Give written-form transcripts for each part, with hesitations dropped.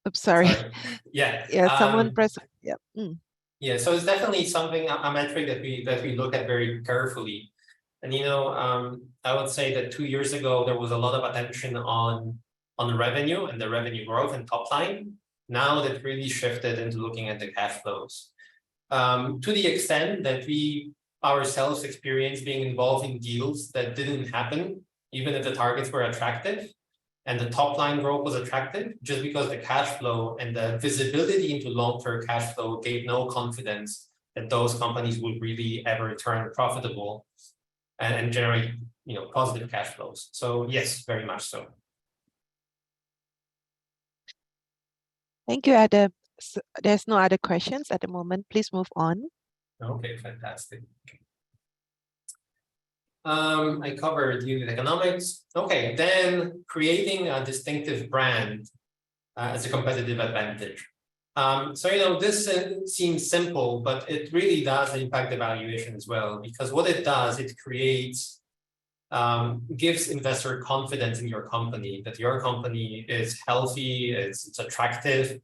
Oops, sorry. Yeah. Yeah, someone press. Yeah. Yeah. So it's definitely something, a metric that we look at very carefully. And I would say that 2 years ago there was a lot of attention on the revenue and the revenue growth and top line. Now that really shifted into looking at the cash flows. To the extent that we ourselves experienced being involved in deals that didn't happen, even if the targets were attractive and the top line growth was attractive, just because the cash flow and the visibility into long-term cash flow gave no confidence that those companies would really ever turn profitable and generate positive cash flows. So yes, very much so. Thank you, Adam. So there's no other questions at the moment. Please move on. Okay, fantastic. I covered unit economics. Okay, then creating a distinctive brand as a competitive advantage. So this seems simple, but it really does impact the valuation as well, because what it does, it creates, gives investor confidence in your company, that your company is healthy, it's attractive,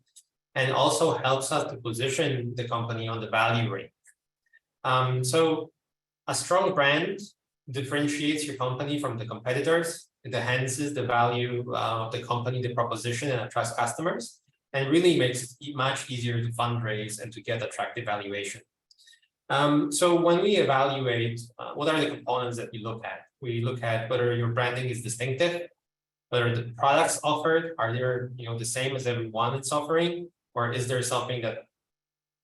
and also helps us to position the company on the value range. So a strong brand differentiates your company from the competitors. It enhances the value of the company, the proposition, and attracts customers, and really makes it much easier to fundraise and to get attractive valuation. So when we evaluate, what are the components that we look at? We look at whether your branding is distinctive, whether the products offered are the same as everyone it's offering, or is there something that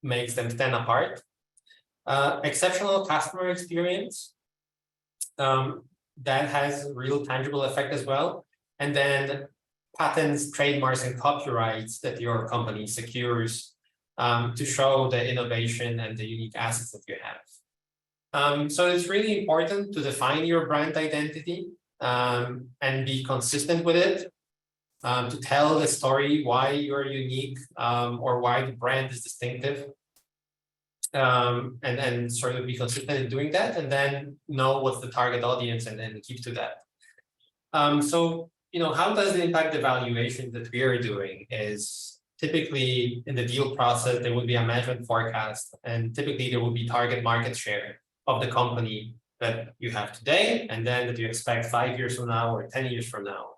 makes them stand apart? Exceptional customer experience, that has real tangible effect as well. And then patents, trademarks, and copyrights that your company secures to show the innovation and the unique assets that you have. So it's really important to define your brand identity and be consistent with it, to tell the story why you're unique or why the brand is distinctive. And sort of be consistent in doing that, and then know what's the target audience and then keep to that. So, how does it impact the valuation that we are doing is typically in the deal process, there would be a management forecast, and typically there will be target market share of the company that you have today, and then that you expect 5 years from now or 10 years from now.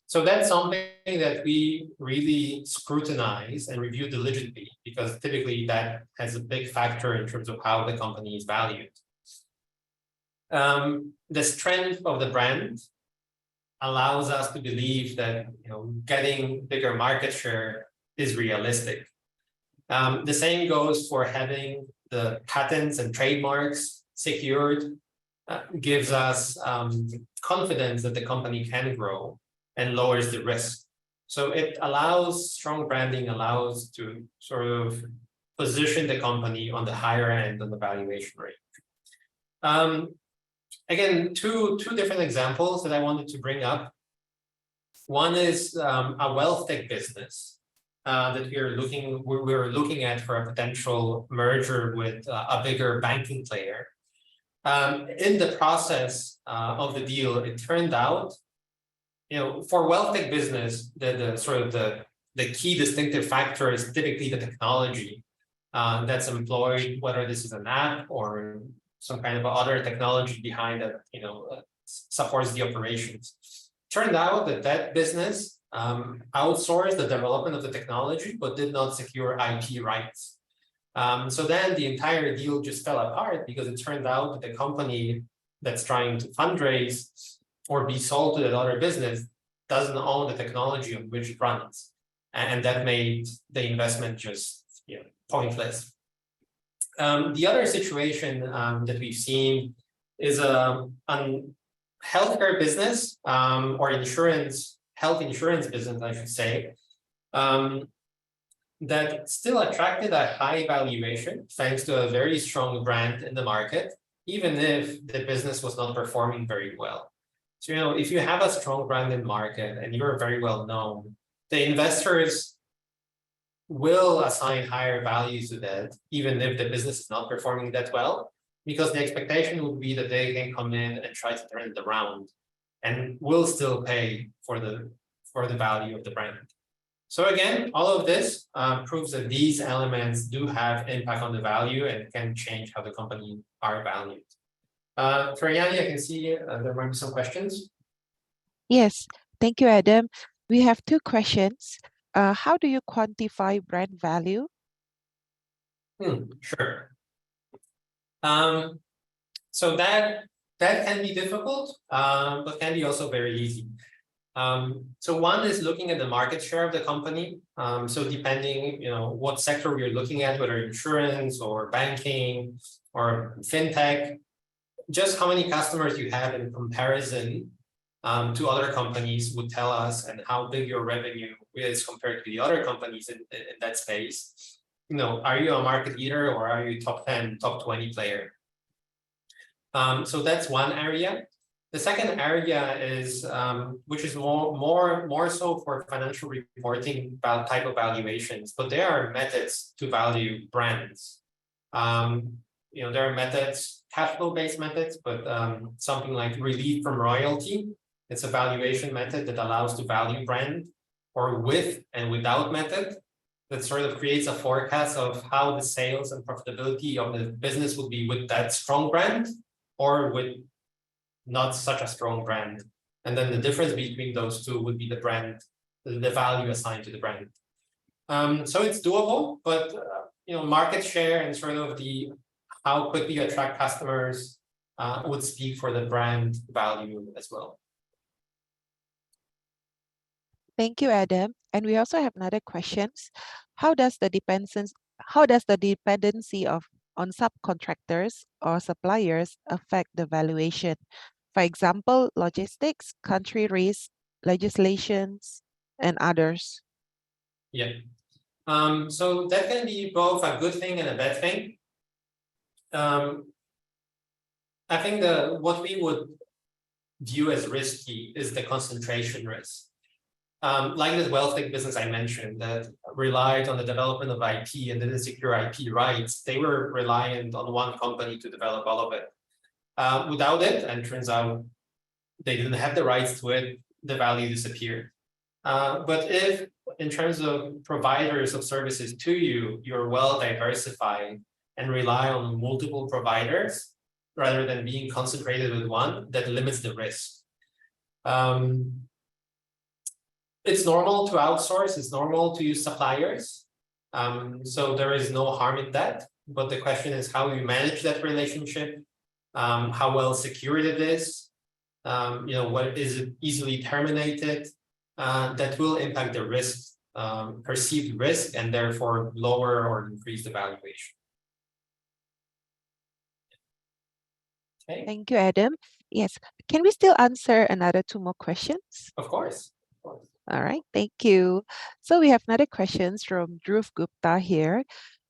So that's something that we really scrutinize and review diligently, because typically that has a big factor in terms of how the company is valued. The strength of the brand allows us to believe that getting bigger market share is realistic. The same goes for having the patents and trademarks secured, gives us confidence that the company can grow and lowers the risk. So it allows, strong branding allows to sort of position the company on the higher end of the valuation range. Again, two different examples that I wanted to bring up. One is a wealth tech business that we're looking at for a potential merger with a bigger banking player. In the process of the deal, it turned out, for wealth tech business, the key distinctive factor is typically the technology that's employed, whether this is an app or some kind of other technology behind that, supports the operations. Turned out that business outsourced the development of the technology, but did not secure IP rights. So then the entire deal just fell apart, because it turned out that the company that's trying to fundraise or be sold to that other business doesn't own the technology on which it runs. And that made the investment just pointless. The other situation that we've seen is a healthcare business or health insurance business, I should say, that still attracted a high valuation thanks to a very strong brand in the market, even if the business was not performing very well. So, if you have a strong brand in the market and you're very well known, the investors will assign higher values to that, even if the business is not performing that well, because the expectation would be that they can come in and try to turn it around and will still pay for the value of the brand. So again, all of this proves that these elements do have impact on the value and can change how the company are valued. For Yanni, I can see there might be some questions. Yes, thank you, Adam. We have two questions. How do you quantify brand value? Sure. So that can be difficult, but can be also very easy. So one is looking at the market share of the company. So depending, what sector we're looking at, whether insurance or banking or fintech, just how many customers you have in comparison to other companies would tell us, and how big your revenue is compared to the other companies in that space. Are you a market leader or are you top 10, top 20 player? So that's one area. The second area is, which is more so for financial reporting type of valuations, but there are methods to value brands. There are methods, cash flow based methods, but something like relief from royalty. It's a valuation method that allows to value brand, or with and without method that sort of creates a forecast of how the sales and profitability of the business will be with that strong brand or with not such a strong brand. And then the difference between those two would be the brand, the value assigned to the brand. So it's doable, but market share and sort of how quickly you attract customers would speak for the brand value as well. Thank you, Adam. And we also have another questions. How does the dependency on subcontractors or suppliers affect the valuation? For example, logistics, country risk, legislations, and others. Yeah. So that can be both a good thing and a bad thing. I think what we would view as risky is the concentration risk. Like this wealth tech business I mentioned that relied on the development of IP and didn't secure IP rights, they were reliant on one company to develop all of it. Without it, and turns out they didn't have the rights to it, the value disappeared. But if, in terms of providers of services to you, you're well diversified and rely on multiple providers rather than being concentrated with one, that limits the risk. It's normal to outsource, it's normal to use suppliers. So there is no harm in that. But the question is how you manage that relationship, how well secured it is, what is it easily terminated, that will impact the risk, perceived risk, and therefore lower or increase the valuation. Okay. Thank you, Adam. Yes. Can we still answer another two more questions? Of course. All right, thank you. So we have another questions from Dhruv Gupta here.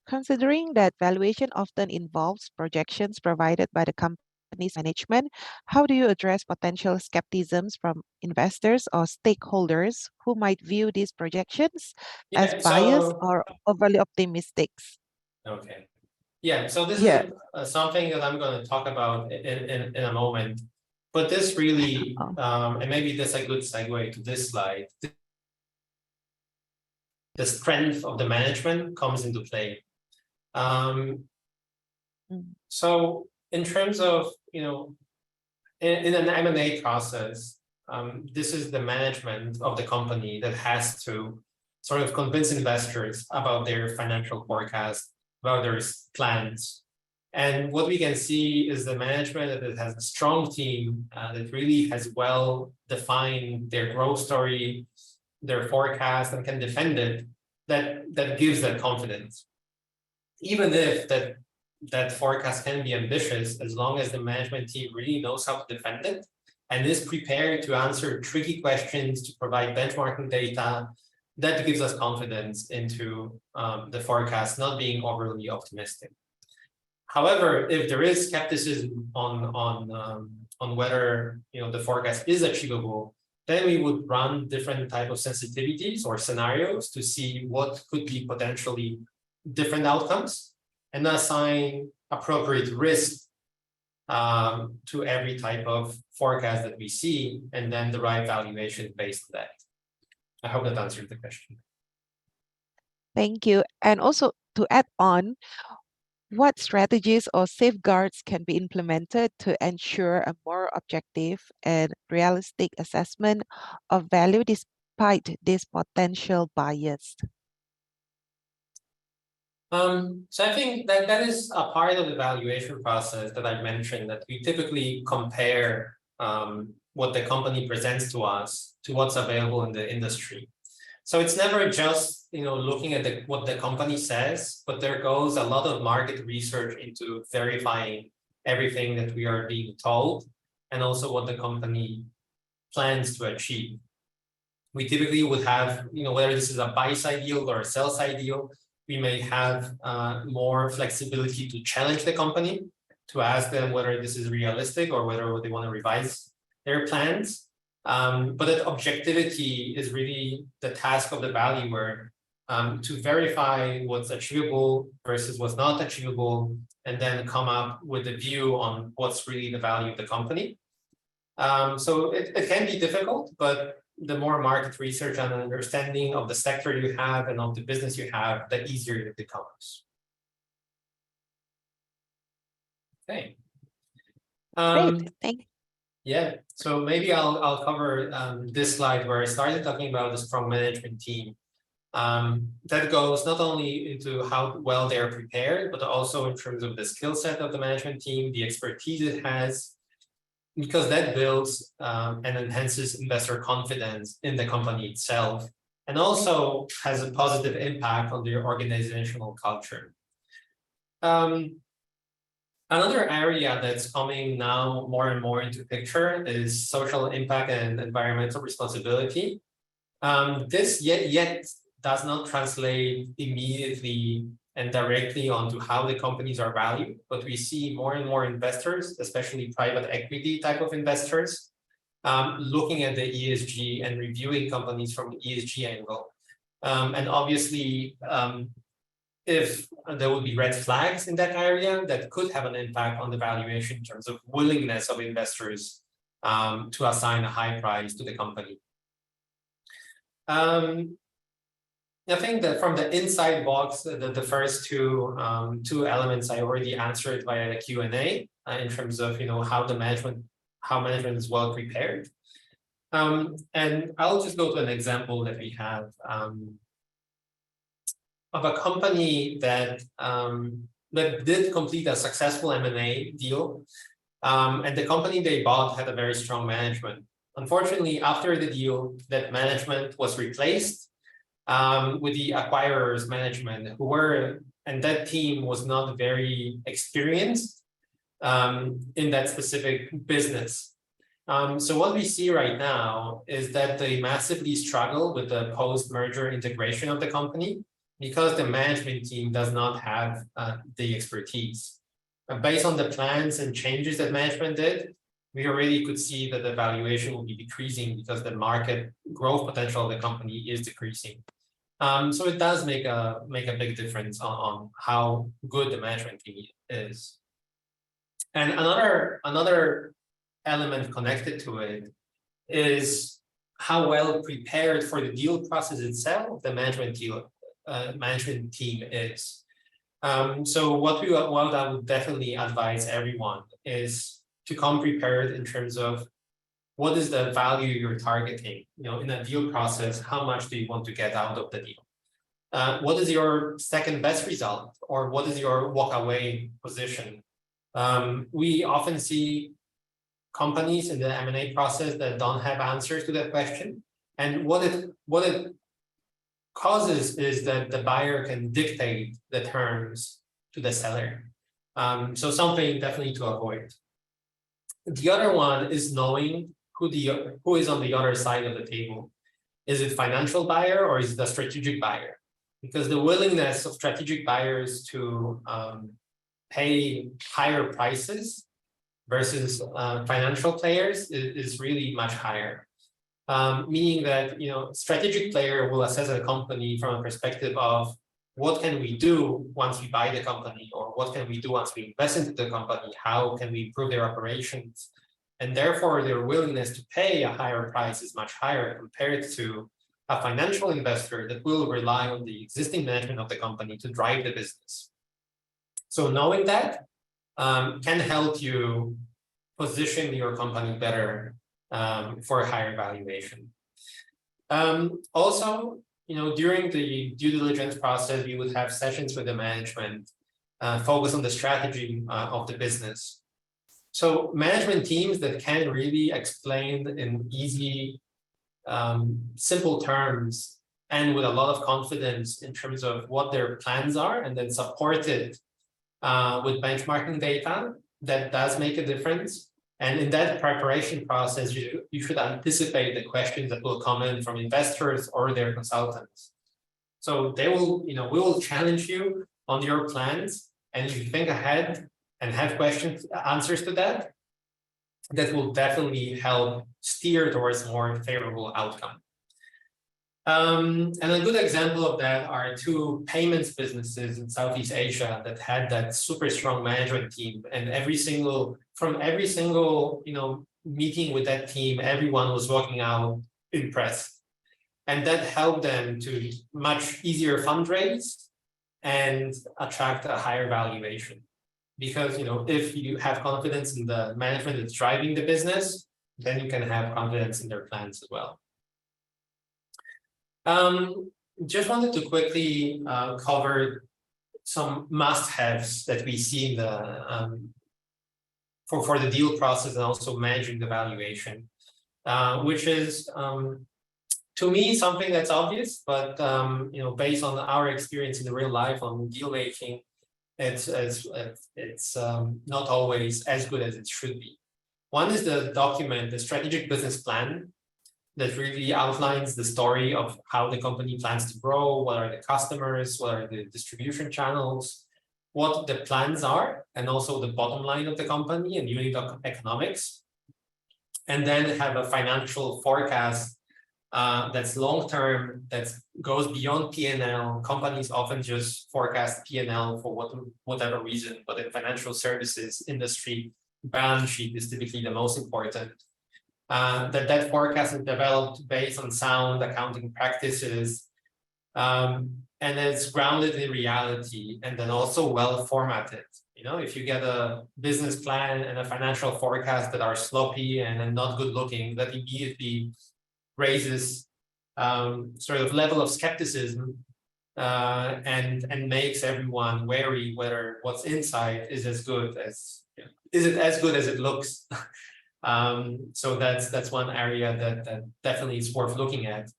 Considering that valuation often involves projections provided by the company's management, how do you address potential skepticisms from investors or stakeholders who might view these projections as biased or overly optimistic? Okay. Yeah, so this is something that I'm going to talk about in a moment. But this really, and maybe that's a good segue to this slide. The strength of the management comes into play. So in terms of, in an M&A process, this is the management of the company that has to sort of convince investors about their financial forecast, about their plans. And what we can see is the management that has a strong team that really has well defined their growth story, their forecast, and can defend it, that gives that confidence. Even if that forecast can be ambitious, as long as the management team really knows how to defend it and is prepared to answer tricky questions, to provide benchmarking data, that gives us confidence into the forecast not being overly optimistic. However, if there is skepticism on whether the forecast is achievable, then we would run different type of sensitivities or scenarios to see what could be potentially different outcomes and assign appropriate risk to every type of forecast that we see, and then the right valuation based on that. I hope that answered the question. Thank you. And also to add on, what strategies or safeguards can be implemented to ensure a more objective and realistic assessment of value despite these potential bias? So I think that that is a part of the valuation process that I mentioned, that we typically compare what the company presents to us to what's available in the industry. So it's never just looking at what the company says, but there goes a lot of market research into verifying everything that we are being told, and also what the company plans to achieve. We typically would have, whether this is a buy side deal or a sell side deal, we may have more flexibility to challenge the company, to ask them whether this is realistic or whether they want to revise their plans. But that objectivity is really the task of the valuer, to verify what's achievable versus what's not achievable, and then come up with a view on what's really the value of the company. So it can be difficult, but the more market research and understanding of the sector you have and of the business you have, the easier it becomes. Okay. Great. Thank Yeah, so maybe I'll cover this slide where I started talking about the strong management team. That goes not only into how well they are prepared, but also in terms of the skill set of the management team, the expertise it has, because that builds and enhances investor confidence in the company itself, and also has a positive impact on their organizational culture. Another area that's coming now more and more into picture is social impact and environmental responsibility. This yet does not translate immediately and directly onto how the companies are valued, but we see more and more investors, especially private equity type of investors, looking at the ESG and reviewing companies from the ESG angle. And obviously, if there would be red flags in that area, that could have an impact on the valuation in terms of willingness of investors to assign a high price to the company. I think that from the inside box, the first two elements I already answered via the Q&A in terms of how management is well prepared. And I'll just go to an example that we have of a company that did complete a successful M&A deal, and the company they bought had a very strong management. Unfortunately, after the deal, that management was replaced with the acquirer's management, and that team was not very experienced in that specific business. So what we see right now is that they massively struggle with the post-merger integration of the company, because the management team does not have the expertise. Based on the plans and changes that management did, we already could see that the valuation will be decreasing because the market growth potential of the company is decreasing. So it does make a big difference on how good the management team is. And another element connected to it is how well prepared for the deal process itself the management team is. So what I would definitely advise everyone is to come prepared in terms of what is the value you're targeting. In a deal process, how much do you want to get out of the deal? What is your second best result, or what is your walk away position? We often see companies in the M&A process that don't have answers to that question, and what it causes is that the buyer can dictate the terms to the seller. So something definitely to avoid. The other one is knowing who is on the other side of the table. Is it financial buyer or is it a strategic buyer? Because the willingness of strategic buyers to pay higher prices versus financial players is really much higher. Meaning that strategic player will assess a company from a perspective of what can we do once we buy the company, or what can we do once we invest into the company? How can we improve their operations? And therefore, their willingness to pay a higher price is much higher compared to a financial investor that will rely on the existing management of the company to drive the business. So knowing that can help you position your company better for a higher valuation. Also, during the due diligence process, we would have sessions with the management, focus on the strategy of the business. So management teams that can really explain in easy, simple terms and with a lot of confidence in terms of what their plans are, and then support it with benchmarking data, that does make a difference. And in that preparation process, you should anticipate the questions that will come in from investors or their consultants. So they will, we will challenge you on your plans, and if you think ahead and have answers to that, that will definitely help steer towards more favorable outcome. And a good example of that are two payments businesses in Southeast Asia that had that super strong management team, and from every single meeting with that team, everyone was walking out impressed, and that helped them to much easier fundraise and attract a higher valuation. Because if you have confidence in the management that's driving the business, then you can have confidence in their plans as well. Just wanted to quickly cover some must-haves that we see in the for the deal process and also managing the valuation, which is to me something that's obvious, but based on our experience in the real life on deal making, it's not always as good as it should be. One is the document, the strategic business plan, that really outlines the story of how the company plans to grow, what are the customers, what are the distribution channels, what the plans are, and also the bottom line of the company and unit economics. And then have a financial forecast that's long-term, that goes beyond P&L. Companies often just forecast P&L for whatever reason, but in financial services industry, balance sheet is typically the most important. That forecast is developed based on sound accounting practices, and it's grounded in reality, and then also well formatted. If you get a business plan and a financial forecast that are sloppy and not good looking, that immediately raises sort of level of skepticism and makes everyone wary whether what's inside is as good as it looks. So that's one area that definitely is worth looking at.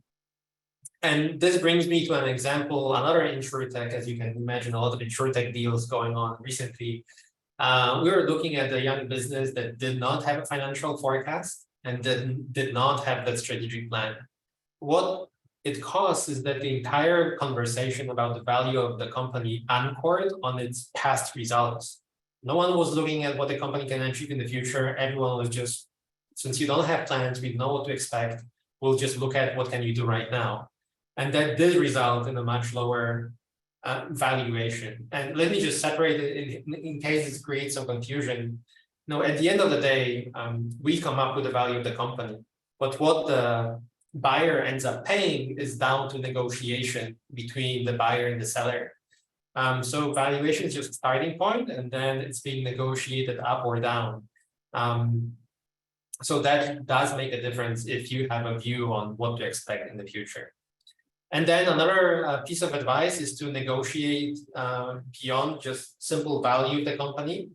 And this brings me to an example, another insurtech. As you can imagine, a lot of insurtech deals going on recently. We were looking at a young business that did not have a financial forecast and did not have that strategic plan. What it caused is that the entire conversation about the value of the company anchored on its past results. No one was looking at what the company can achieve in the future. Everyone was just, since you don't have plans, we know what to expect, we'll just look at what can you do right now. And that did result in a much lower valuation. And let me just separate it in case it creates some confusion. At the end of the day, we come up with the value of the company, but what the buyer ends up paying is down to negotiation between the buyer and the seller. So valuation is just a starting point, and then it's being negotiated up or down. So that does make a difference if you have a view on what to expect in the future. And then another piece of advice is to negotiate beyond just simple value of the company,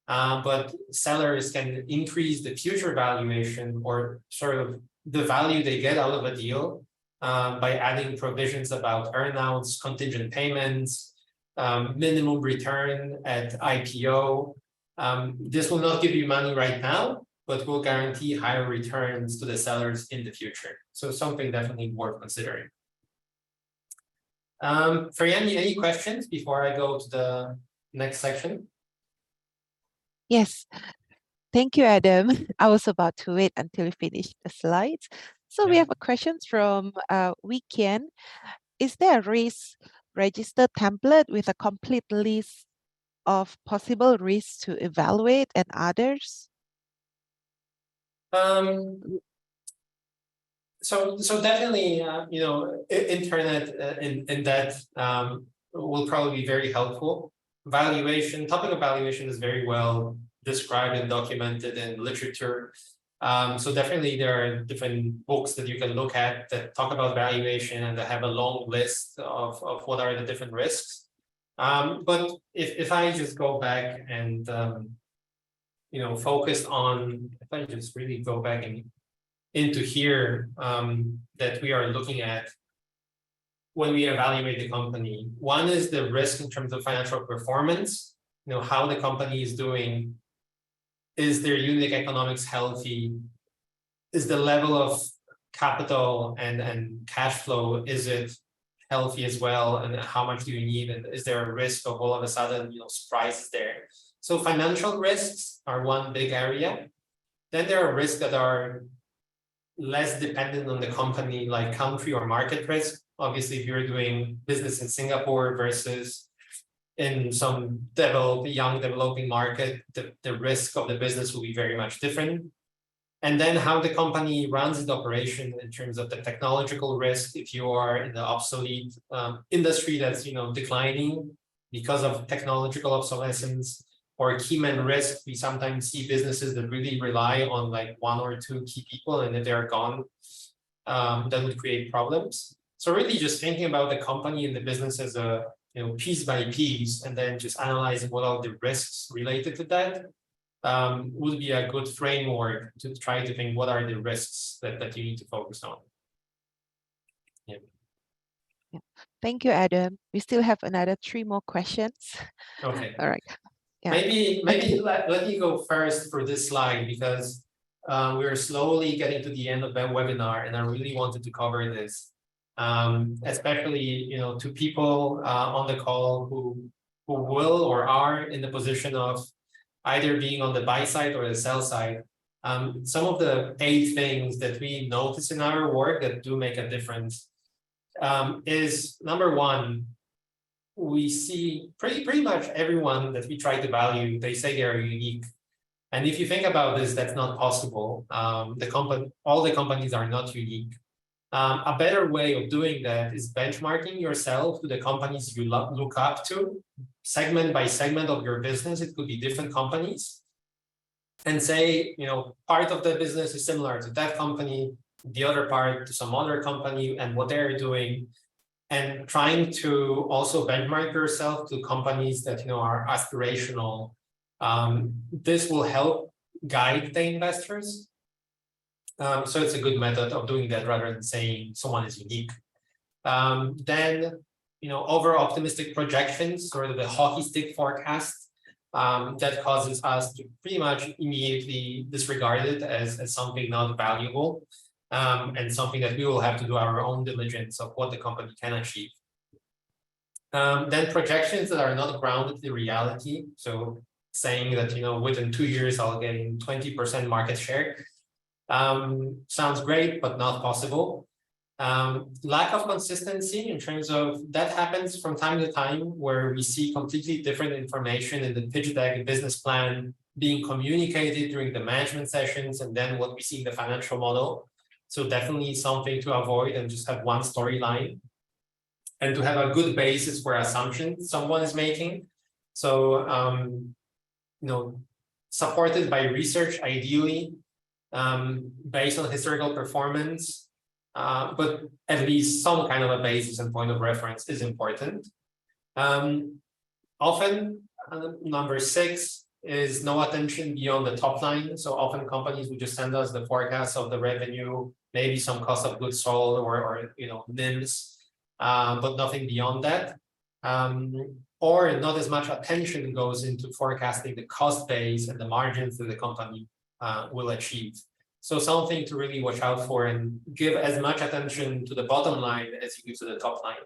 but sellers can increase the future valuation or sort of the value they get out of a deal by adding provisions about earnouts, contingent payments, minimum return at IPO. This will not give you money right now, but will guarantee higher returns to the sellers in the future. So something definitely worth considering. Fariani, any questions before I go to the next section? Yes. Thank you, Adam. I was about to wait until you finish the slides. So we have a question from Wee Kian. Is there a risk register template with a complete list of possible risks to evaluate and others? So definitely, internet in that will probably be very helpful. Topic of valuation is very well described and documented in literature. So definitely there are different books that you can look at that talk about valuation and that have a long list of what are the different risks. But if I just go back and focus on, if I just really go back and into here that we are looking at when we evaluate the company. One is the risk in terms of financial performance, how the company is doing. Is their unit economics healthy? Is the level of capital and cash flow, is it healthy as well? And how much do you need? And is there a risk of all of a sudden, surprises there? So financial risks are one big area. Then there are risks that are less dependent on the company, like country or market risk. Obviously, if you're doing business in Singapore versus in some young developing market, the risk of the business will be very much different. And then how the company runs its operation in terms of the technological risk. If you are in the obsolete industry that's declining because of technological obsolescence, or key man risk, we sometimes see businesses that really rely on like one or two key people, and if they're gone, that would create problems. So really just thinking about the company and the business as a piece by piece, and then just analyzing what are the risks related to that would be a good framework to try to think what are the risks that you need to focus on. Yeah. Yeah. Thank you, Adam. We still have another 3 more questions. Okay. All right. Yeah. Maybe Okay. let me go first for this slide, because we're slowly getting to the end of that webinar, and I really wanted to cover this, especially to people on the call who will or are in the position of either being on the buy side or the sell side. Some of the 8 things that we notice in our work that do make a difference is, number 1, we see pretty much everyone that we try to value, they say they are unique. And if you think about this, that's not possible. All the companies are not unique. A better way of doing that is benchmarking yourself to the companies you look up to, segment by segment of your business. It could be different companies, and say, part of the business is similar to that company, the other part to some other company, and what they're doing. And trying to also benchmark yourself to companies that are aspirational. This will help guide the investors. So it's a good method of doing that rather than saying someone is unique. Then over optimistic projections, sort of the hockey stick forecast, that causes us to pretty much immediately disregard it as something not valuable. And something that we will have to do our own diligence of what the company can achieve. Then projections that are not grounded in reality. So saying that, within 2 years, I'll gain 20% market share. Sounds great, but not possible. Lack of consistency in terms of that happens from time to time, where we see completely different information in the pitch deck and business plan being communicated during the management sessions, and then what we see in the financial model. So definitely something to avoid, and just have one storyline, and to have a good basis for assumptions someone is making. So, supported by research, ideally, based on historical performance, but at least some kind of a basis and point of reference is important. Often, number 6 is no attention beyond the top line. So often companies will just send us the forecast of the revenue, maybe some cost of goods sold or NIMs, but nothing beyond that. Or not as much attention goes into forecasting the cost base and the margins that the company will achieve. So something to really watch out for, and give as much attention to the bottom line as you give to the top line.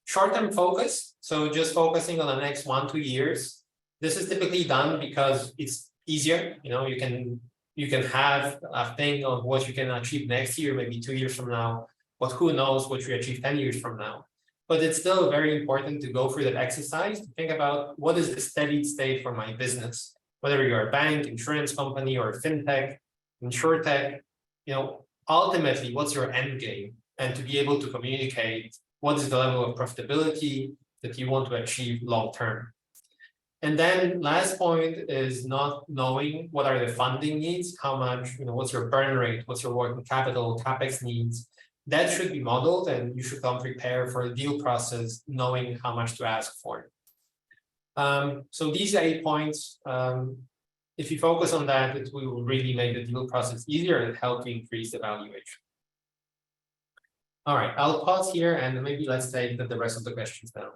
Short-term focus, so just focusing on the next 1-2 years. This is typically done because it's easier. You can have a thing of what you can achieve next year, maybe 2 years from now, but who knows what you achieve 10 years from now. But it's still very important to go through that exercise to think about what is the steady state for my business, whether you're a bank, insurance company, or fintech, insurtech. ultimately, what's your end game? And to be able to communicate what is the level of profitability that you want to achieve long term. And then last point is not knowing what are the funding needs, how much, what's your burn rate, what's your working capital, CapEx needs. That should be modeled, and you should come prepared for the deal process, knowing how much to ask for. So these 8 points, if you focus on that, it will really make the deal process easier and help to increase the valuation. All right, I'll pause here and maybe let's take the rest of the questions now.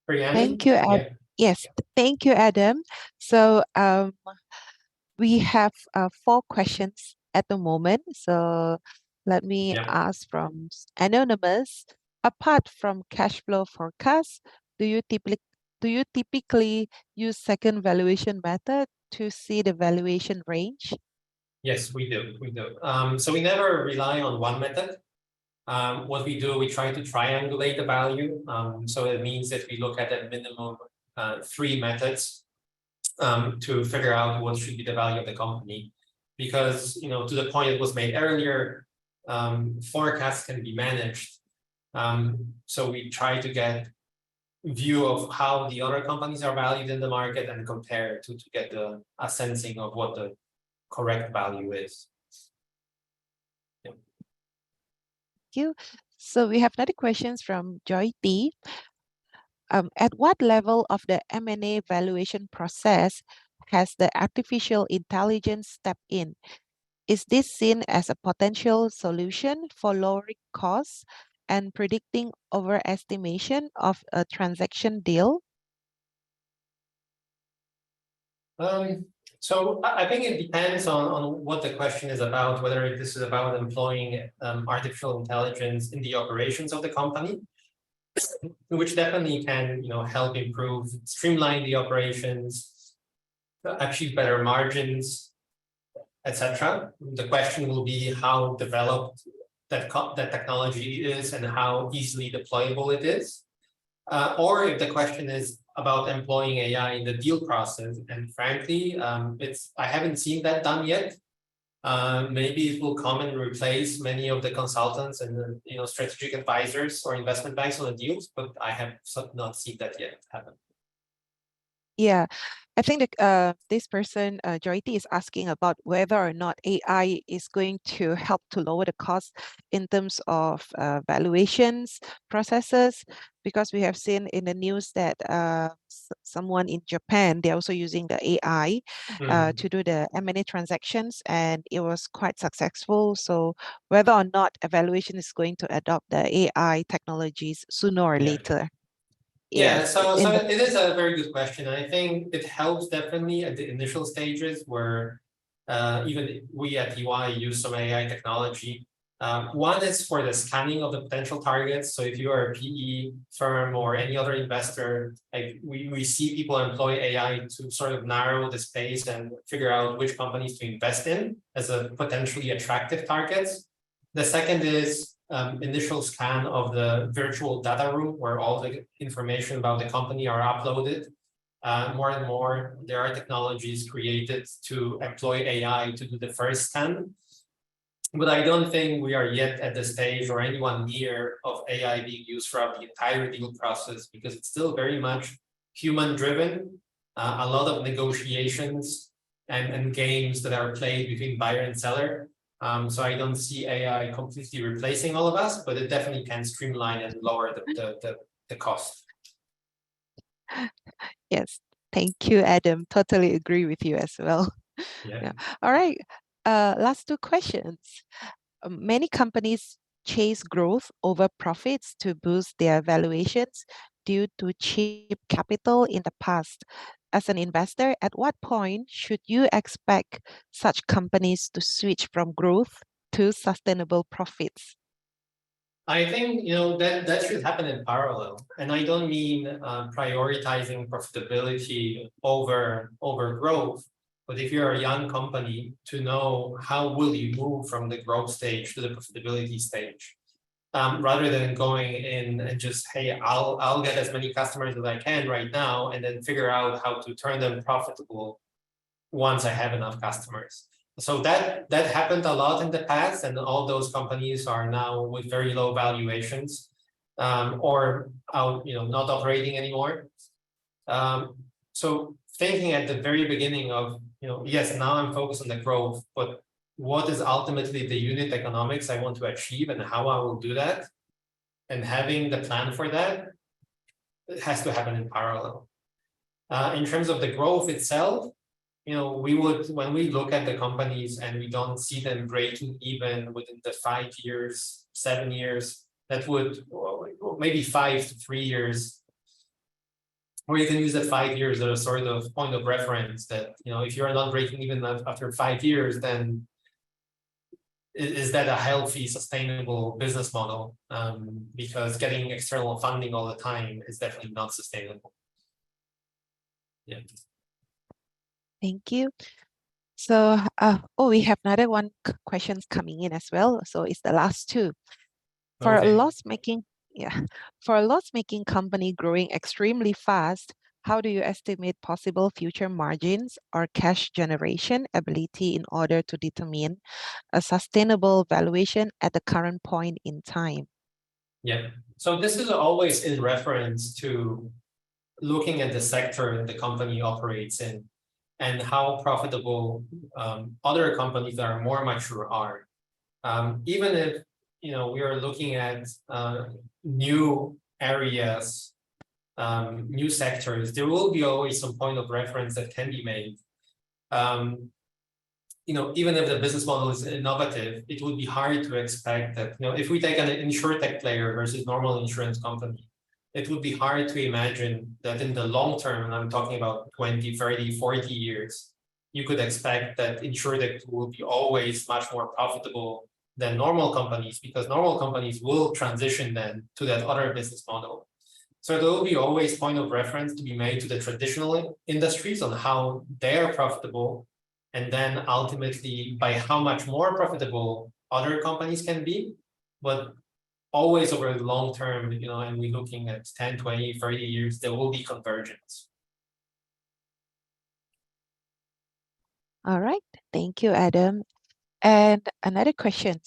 Thank you, Yes, thank you, Adam. So we have 4 questions at the moment. So let me ask from Anonymous. Apart from cash flow forecast, do you typically use second valuation method to see the valuation range? Yes, we do. So we never rely on one method. What we do, we try to triangulate the value. So it means that we look at a minimum 3 methods to figure out what should be the value of the company. Because, to the point it was made earlier, forecasts can be managed. So we try to get view of how the other companies are valued in the market and compare to get a sensing of what the correct value is. Thank you. So we have another questions from Joy T. At what level of the M&A valuation process has the artificial intelligence stepped in? Is this seen as a potential solution for lowering costs and predicting overestimation of a transaction deal? So I think it depends on what the question is about, whether this is about employing artificial intelligence in the operations of the company, which definitely can help improve, streamline the operations, achieve better margins, etc. The question will be how developed that technology is and how easily deployable it is. Or if the question is about employing AI in the deal process, and frankly, I haven't seen that done yet. Maybe it will come and replace many of the consultants and strategic advisors or investment banks on the deals, but I have not seen that yet happen. Yeah, I think that this person, Joyty, is asking about whether or not AI is going to help to lower the cost in terms of valuations processes, because we have seen in the news that someone in Japan, they're also using the AI to do the M&A transactions, and it was quite successful. So whether or not a valuation is going to adopt the AI technologies sooner or later. Yeah, so it is a very good question. I think it helps definitely at the initial stages where even we at EY use some AI technology. One is for the scanning of the potential targets. So if you are a PE firm or any other investor, like we see people employ AI to sort of narrow the space and figure out which companies to invest in as a potentially attractive targets. The second is initial scan of the virtual data room where all the information about the company are uploaded. More and more, there are technologies created to employ AI to do the first scan. But I don't think we are yet at the stage or anyone near of AI being used throughout the entire deal process, because it's still very much human driven. A lot of negotiations and games that are played between buyer and seller. So I don't see AI completely replacing all of us, but it definitely can streamline and lower the cost. Yes, thank you, Adam. Totally agree with you as well. Yeah. All right. Last 2 questions. Many companies chase growth over profits to boost their valuations due to cheap capital in the past. As an investor, at what point should you expect such companies to switch from growth to sustainable profits? I think that should happen in parallel, and I don't mean prioritizing profitability over growth. But if you're a young company, to know how will you move from the growth stage to the profitability stage. rather than going in and just, hey, I'll get as many customers as I can right now, and then figure out how to turn them profitable once I have enough customers. So that happened a lot in the past, and all those companies are now with very low valuations, or out, not operating anymore. So thinking at the very beginning of, yes, now I'm focused on the growth, but what is ultimately the unit economics I want to achieve and how I will do that, and having the plan for that, it has to happen in parallel. In terms of the growth itself, we would, when we look at the companies and we don't see them breaking even within the 5 years, 7 years, that would, maybe 5 to 3 years, or you can use that 5 years as a sort of point of reference that, if you're not breaking even after 5 years, then is that a healthy, sustainable business model? Because getting external funding all the time is definitely not sustainable. Yeah. Thank you. So, we have another one questions coming in as well. So it's the last two. For a Okay. loss-making, for a loss-making company growing extremely fast, how do you estimate possible future margins or cash generation ability in order to determine a sustainable valuation at the current point in time? Yeah. So this is always in reference to looking at the sector the company operates in and how profitable other companies that are more mature are. Even if we are looking at new areas, new sectors, there will be always some point of reference that can be made. Even if the business model is innovative, it would be hard to expect that, if we take an insurtech player versus normal insurance company, it would be hard to imagine that in the long term, and I'm talking about 20, 30, 40 years, you could expect that insurtech will be always much more profitable than normal companies, because normal companies will transition then to that other business model. So there will be always point of reference to be made to the traditional industries on how they are profitable, and then ultimately by how much more profitable other companies can be, but always over the long term, and we're looking at 10, 20, 30 years, there will be convergence. All right. Thank you, Adam. And another question.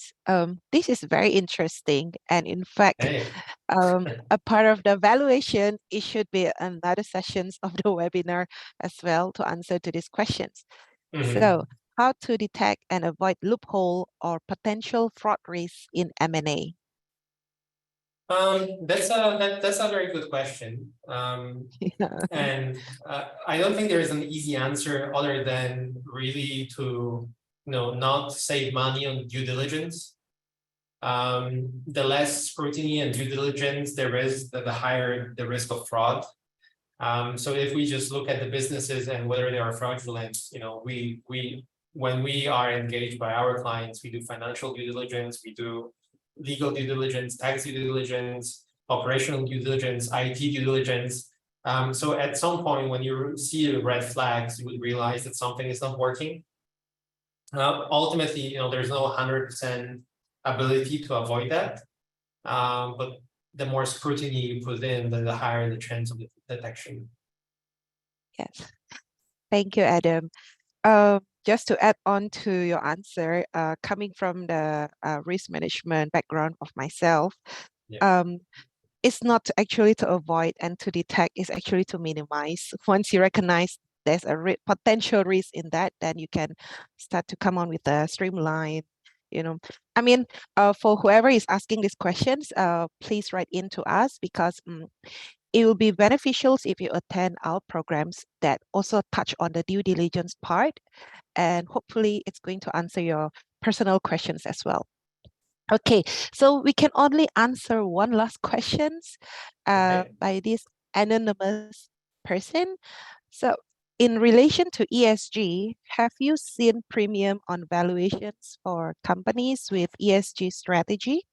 This is very interesting. And in fact, Hey. a part of the valuation, it should be another sessions of the webinar as well to answer to these questions. So how to detect and avoid loophole or potential fraud risks in M&A? That's a very good question. And I don't think there is an easy answer other than really to not save money on due diligence. The less scrutiny and due diligence there is, the higher the risk of fraud. So if we just look at the businesses and whether they are fraudulent, we when we are engaged by our clients, we do financial due diligence, we do legal due diligence, tax due diligence, operational due diligence, IT due diligence. So at some point when you see the red flags, you would realize that something is not working. Ultimately, there's no 100% ability to avoid that. But the more scrutiny you put in, the higher the chance of detection. Yes. Thank you, Adam. Just to add on to your answer, coming from the risk management background of myself, it's not actually to avoid and to detect, it's actually to minimize. Once you recognize there's a potential risk in that, then you can start to come on with a streamline. I mean, for whoever is asking these questions, please write in to us, because it will be beneficial if you attend our programs that also touch on the due diligence part, and hopefully it's going to answer your personal questions as well. Okay, so we can only answer one last questions by this anonymous person. So in relation to ESG, have you seen premium on valuations for companies with ESG strategy?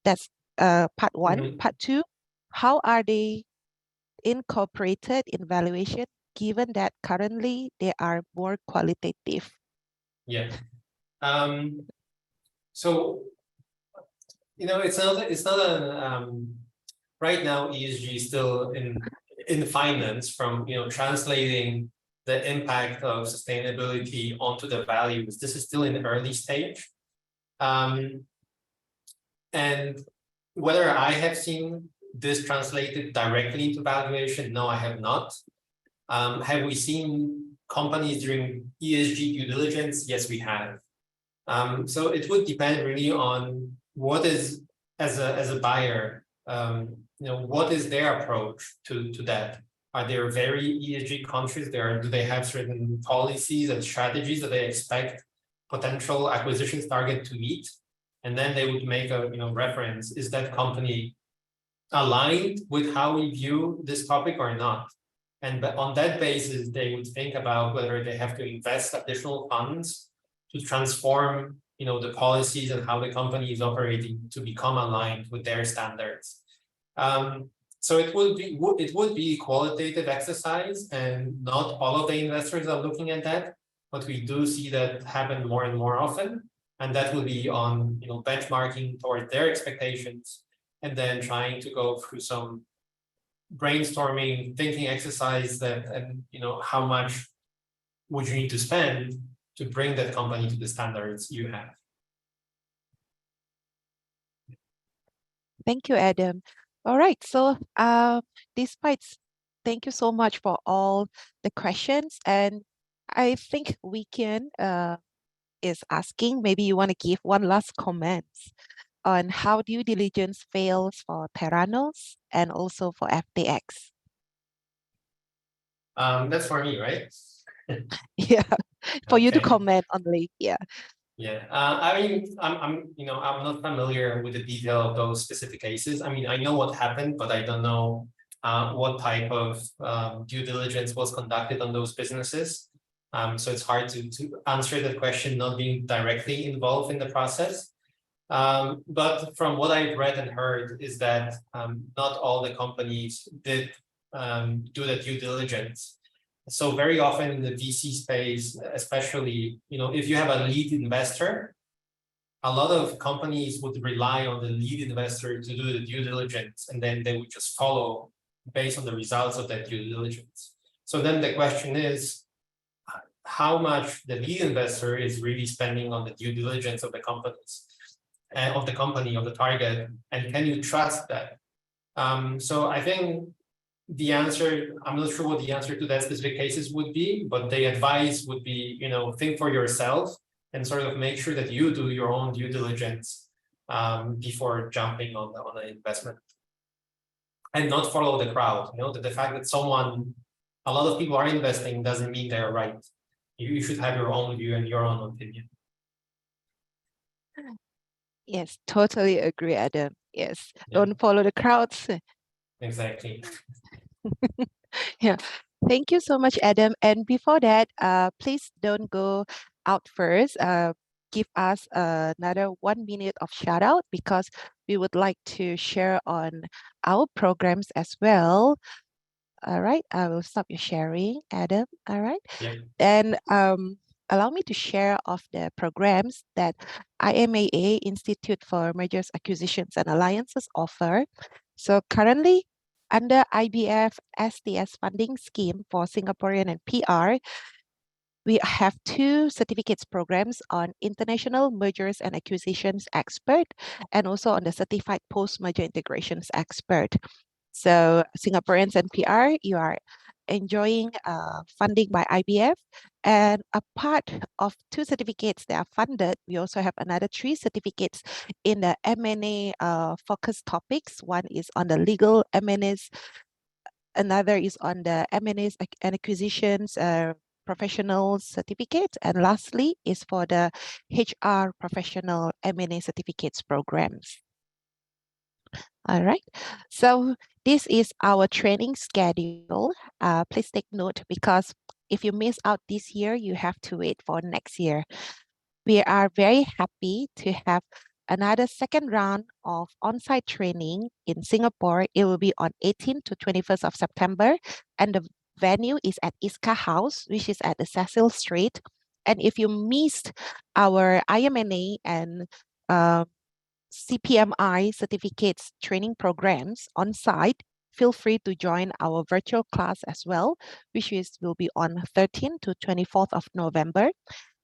That's part one. Part two, how are they incorporated in valuation, given that currently they are more qualitative? Yeah. So It's not a right now ESG is still in finance from translating the impact of sustainability onto the values. This is still in the early stage. And whether I have seen this translated directly into valuation, no, I have not. Have we seen companies doing ESG due diligence? Yes, we have. So it would depend really on what is, as a buyer, what is their approach to that? Are there very ESG countries? Do they have certain policies and strategies that they expect potential acquisitions target to meet? And then they would make a reference. Is that company aligned with how we view this topic or not? And on that basis, they would think about whether they have to invest additional funds to transform the policies and how the company is operating to become aligned with their standards. So it would be qualitative exercise, and not all of the investors are looking at that, but we do see that happen more and more often, and that will be on benchmarking towards their expectations, and then trying to go through some brainstorming, thinking exercise and how much would you need to spend to bring that company to the standards you have. Thank you, Adam. All right. So, thank you so much for all the questions. And I think Weekend is asking, maybe you want to give one last comment on how due diligence fails for Terranos and also for FTX. That's for me, right? Yeah, for you to Okay. comment on the yeah. Yeah, I mean, I'm not familiar with the detail of those specific cases. I mean, I know what happened, but I don't know what type of due diligence was conducted on those businesses. So it's hard to answer that question, not being directly involved in the process. But from what I've read and heard is that not all the companies did do the due diligence. So very often in the VC space, especially, if you have a lead investor, a lot of companies would rely on the lead investor to do the due diligence, and then they would just follow based on the results of that due diligence. So then the question is, how much the lead investor is really spending on the due diligence of the companies, of the company, of the target, and can you trust that? So I think the answer, I'm not sure what the answer to that specific cases would be, but the advice would be, think for yourself and sort of make sure that you do your own due diligence before jumping on the investment, and not follow the crowd. The fact that a lot of people are investing doesn't mean they're right. You should have your own view and your own opinion. Yes, totally agree, Adam. Yes, don't follow the crowds. Exactly. Yeah. Thank you so much, Adam. And before that, please don't go out first. Give us another 1 minute of shout out, because we would like to share on our programs as well. All right, I will stop your sharing, Adam. All right. Yeah. And allow me to share of the programs that IMAA, Institute for Mergers, Acquisitions and Alliances, offer. So currently, under IBF STS funding scheme for Singaporean and PR, we have 2 certificates programs on International Mergers and Acquisitions Expert, and also on the Certified Post-Merger Integrations Expert. So Singaporeans and PR, you are enjoying funding by IBF. And a part of 2 certificates that are funded, we also have another 3 certificates in the M&A focus topics. One is on the legal M&As, another is on the M&As and acquisitions professional certificate, and lastly is for the HR professional M&A certificates programs. All right, so this is our training schedule. Please take note, because if you miss out this year, you have to wait for next year. We are very happy to have another second round of on-site training in Singapore. It will be on 18th to 21st of September, and the venue is at Iska House, which is at the Cecil Street. And if you missed our IMNA and CPMI certificates training programs on site, feel free to join our virtual class as well, which will be on 13th to 24th of November.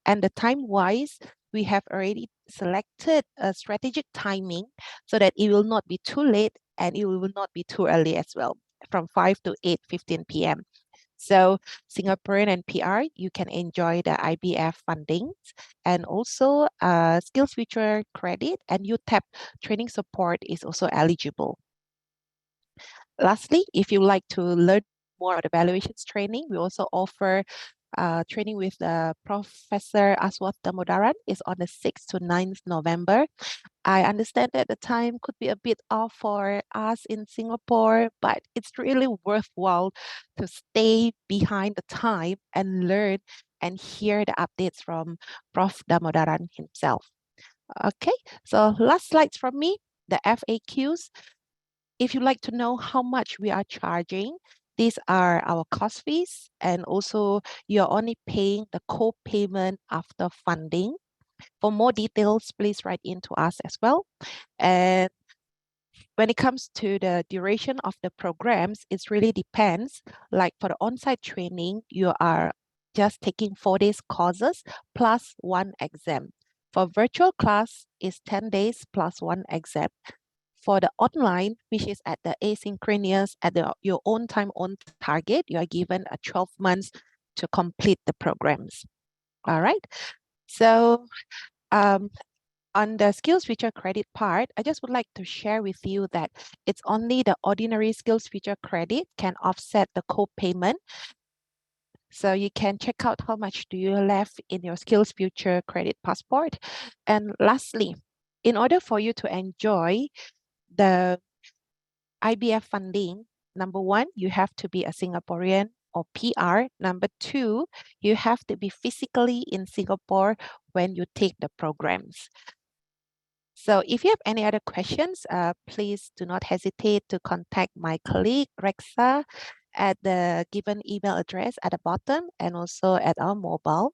And the time wise, we have already selected a strategic timing so that it will not be too late and it will not be too early as well, from 5 to 8:15 p.m. So Singaporean and PR, you can enjoy the IBF fundings and also Skills Future credit and UTAP training support is also eligible. Lastly, if you like to learn more about evaluations training, we also offer training with Professor Aswath Damodaran is on the 6th to 9th November. I understand that the time could be a bit off for us in Singapore, but it's really worthwhile to stay behind the time and learn and hear the updates from Prof. Damodaran himself. Okay, so last slides from me, the FAQs. If you'd like to know how much we are charging, these are our cost fees, and also you're only paying the co-payment after funding. For more details, please write in to us as well. And when it comes to the duration of the programs, it really depends. Like for the on-site training, you are just taking 4 days courses plus one exam. For virtual class, is 10 days plus one exam. For the online, which is at the asynchronous, at your own time, own target, you are given a 12 months to complete the programs. All right. So on the skills future credit part, I just would like to share with you that it's only the ordinary skills future credit can offset the co-payment. So you can check out how much do you left in your skills future credit passport. And lastly, in order for you to enjoy the IBF funding, number one, you have to be a Singaporean or PR. Number two, you have to be physically in Singapore when you take the programs. So if you have any other questions, please do not hesitate to contact my colleague, Rexa, at the given email address at the bottom and also at our mobile.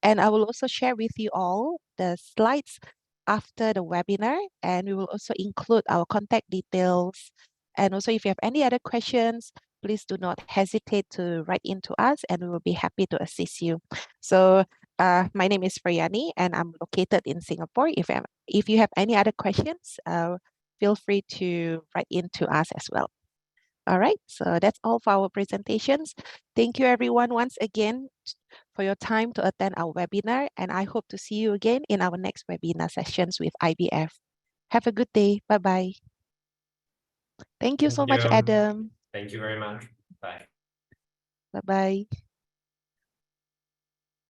And I will also share with you all the slides after the webinar, and we will also include our contact details. And also, if you have any other questions, please do not hesitate to write in to us and we will be happy to assist you. So my name is Priyani and I'm located in Singapore. If you have any other questions, feel free to write in to us as well. All right, so that's all for our presentations. Thank you everyone once again for your time to attend our webinar, and I hope to see you again in our next webinar sessions with IBF. Have a good day. Bye-bye. Thank you Thank so much, you. Adam. Thank you very much. Bye. Bye-bye.